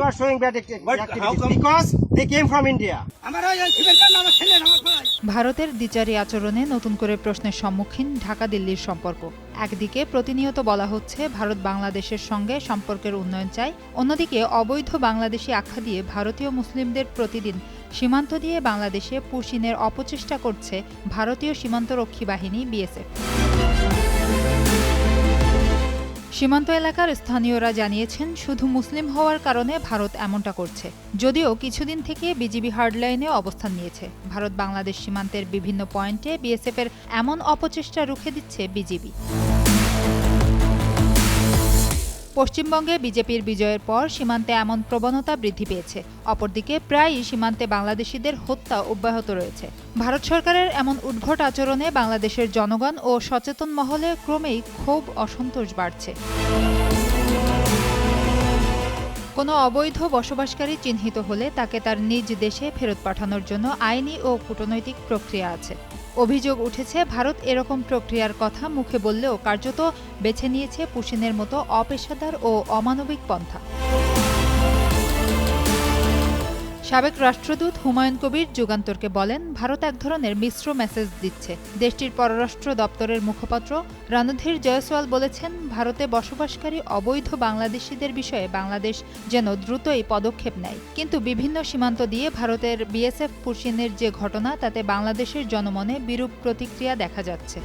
You are showing bad But how activities come- because they came from India. ভারতের দ্বিচারী আচরণে নতুন করে প্রশ্নের সম্মুখীন ঢাকা দিল্লির সম্পর্ক। একদিকে প্রতিনিয়ত বলা হচ্ছে ভারত বাংলাদেশের সঙ্গে সম্পর্কের উন্নয়ন চায়, অন্যদিকে অবৈধ বাংলাদেশি আখ্যা দিয়ে ভারতীয় মুসলিমদের প্রতিদিন সীমান্ত দিয়ে বাংলাদেশে পুশিনের অপচেষ্টা করছে ভারতীয় সীমান্তরক্ষী বাহিনী বিএসএফ। সীমান্ত এলাকার স্থানীয়রা জানিয়েছেন শুধু মুসলিম হওয়ার কারণে ভারত এমনটা করছে। যদিও কিছুদিন থেকে বিজিবি হার্ডলাইনে অবস্থান নিয়েছে। ভারত বাংলাদেশ সীমান্তের বিভিন্ন পয়েন্টে বিএসএফের এমন অপচেষ্টা রুখে দিচ্ছে বিজিবি। পশ্চিমবঙ্গে বিজেপির বিজয়ের পর সীমান্তে এমন প্রবণতা বৃদ্ধি পেয়েছে। অপরদিকে প্রায়ই সীমান্তে বাংলাদেশিদের হত্যা অব্যাহত রয়েছে। ভারত সরকারের এমন উদ্ভট আচরণে বাংলাদেশের জনগণ ও সচেতন মহলে ক্রমেই ক্ষোভ অসন্তোষ বাড়ছে। কোনো অবৈধ বসবাসকারী চিহ্নিত হলে তাকে তার নিজ দেশে ফেরত পাঠানোর জন্য আইনি ও কূটনৈতিক প্রক্রিয়া আছে। অভিযোগ উঠেছে ভারত এরকম প্রক্রিয়ার কথা মুখে বললেও কার্যত বেছে নিয়েছে পুশিনের মতো অপেশাদার ও অমানবিক পন্থা। সাবেক রাষ্ট্রদূত হুমায়ুন কবির যুগান্তরকে বলেন, ভারত এক ধরনের মিশ্র মেসেজ দিচ্ছে। দেশটির পররাষ্ট্র দপ্তরের মুখপাত্র রণধীর জয়সওয়াল বলেছেন, ভারতে বসবাসকারী অবৈধ বাংলাদেশিদের বিষয়ে বাংলাদেশ যেন দ্রুতই পদক্ষেপ নেয়। কিন্তু বিভিন্ন সীমান্ত দিয়ে ভারতের বিএসএফ পুশিনের যে ঘটনা, তাতে বাংলাদেশের জনমনে বিরূপ প্রতিক্রিয়া দেখা যাচ্ছে।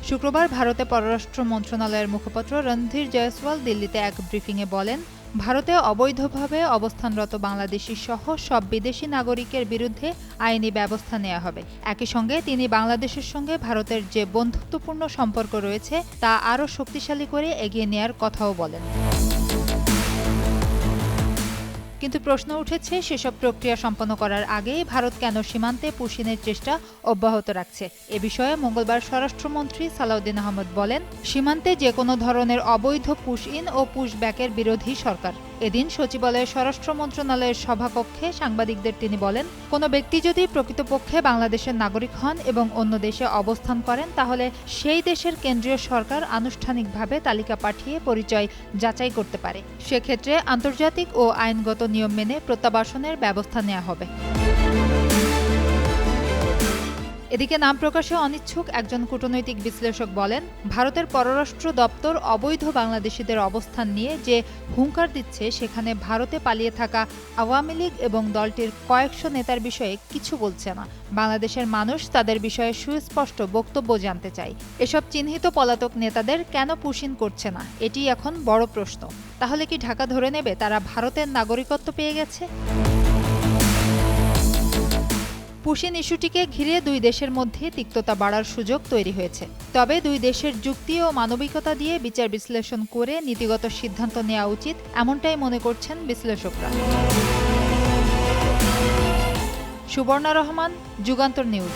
শুক্রবার ভারতে পররাষ্ট্র মন্ত্রণালয়ের মুখপাত্র রণধীর জয়সওয়াল দিল্লিতে এক ব্রিফিংয়ে বলেন, ভারতে অবৈধভাবে অবস্থানরত বাংলাদেশি সহ সব বিদেশি নাগরিকের বিরুদ্ধে আইনি ব্যবস্থা নেওয়া হবে। একই সঙ্গে তিনি বাংলাদেশের সঙ্গে ভারতের যে বন্ধুত্বপূর্ণ সম্পর্ক রয়েছে তা আরও শক্তিশালী করে এগিয়ে নেয়ার কথাও বলেন। কিন্তু প্রশ্ন উঠেছে, সেসব প্রক্রিয়া সম্পন্ন করার আগেই ভারত কেন সীমান্তে পুশিনের চেষ্টা অব্যাহত রাখছে? এ বিষয়ে মঙ্গলবার স্বরাষ্ট্রমন্ত্রী সালাউদ্দিন আহমদ বলেন, সীমান্তে যে কোনো ধরনের অবৈধ পুশ ইন ও পুশ ব্যাকের বিরোধী সরকার। এদিন সচিবালয়ের স্বরাষ্ট্র মন্ত্রণালয়ের সভাকক্ষে সাংবাদিকদের তিনি বলেন, কোনো ব্যক্তি যদি প্রকৃতপক্ষে বাংলাদেশের নাগরিক হন এবং অন্য দেশে অবস্থান করেন, তাহলে সেই দেশের কেন্দ্রীয় সরকার আনুষ্ঠানিকভাবে তালিকা পাঠিয়ে পরিচয় যাচাই করতে পারে। সেক্ষেত্রে আন্তর্জাতিক ও আইনগত নিয়ম মেনে প্রত্যাবাসনের ব্যবস্থা নেওয়া হবে। এদিকে নাম প্রকাশে অনিচ্ছুক একজন কূটনৈতিক বিশ্লেষক বলেন, ভারতের পররাষ্ট্র দপ্তর অবৈধ বাংলাদেশিদের অবস্থান নিয়ে যে হুঙ্কার দিচ্ছে, সেখানে ভারতে পালিয়ে থাকা আওয়ামী লীগ এবং দলটির কয়েকশো নেতার বিষয়ে কিছু বলছে না। বাংলাদেশের মানুষ তাদের বিষয়ে সুস্পষ্ট বক্তব্য জানতে চায়। এসব চিহ্নিত পলাতক নেতাদের কেন পুশিন করছে না, এটি এখন বড় প্রশ্ন। তাহলে কি ঢাকা ধরে নেবে তারা ভারতের নাগরিকত্ব পেয়ে গেছে? পুশিন ইস্যুটিকে ঘিরে দুই দেশের মধ্যে তিক্ততা বাড়ার সুযোগ তৈরি হয়েছে। তবে দুই দেশের যুক্তি ও মানবিকতা দিয়ে বিচার বিশ্লেষণ করে নীতিগত সিদ্ধান্ত নেওয়া উচিত, এমনটাই মনে করছেন বিশ্লেষকরা। সুবর্ণা রহমান, যুগান্তর নিউজ।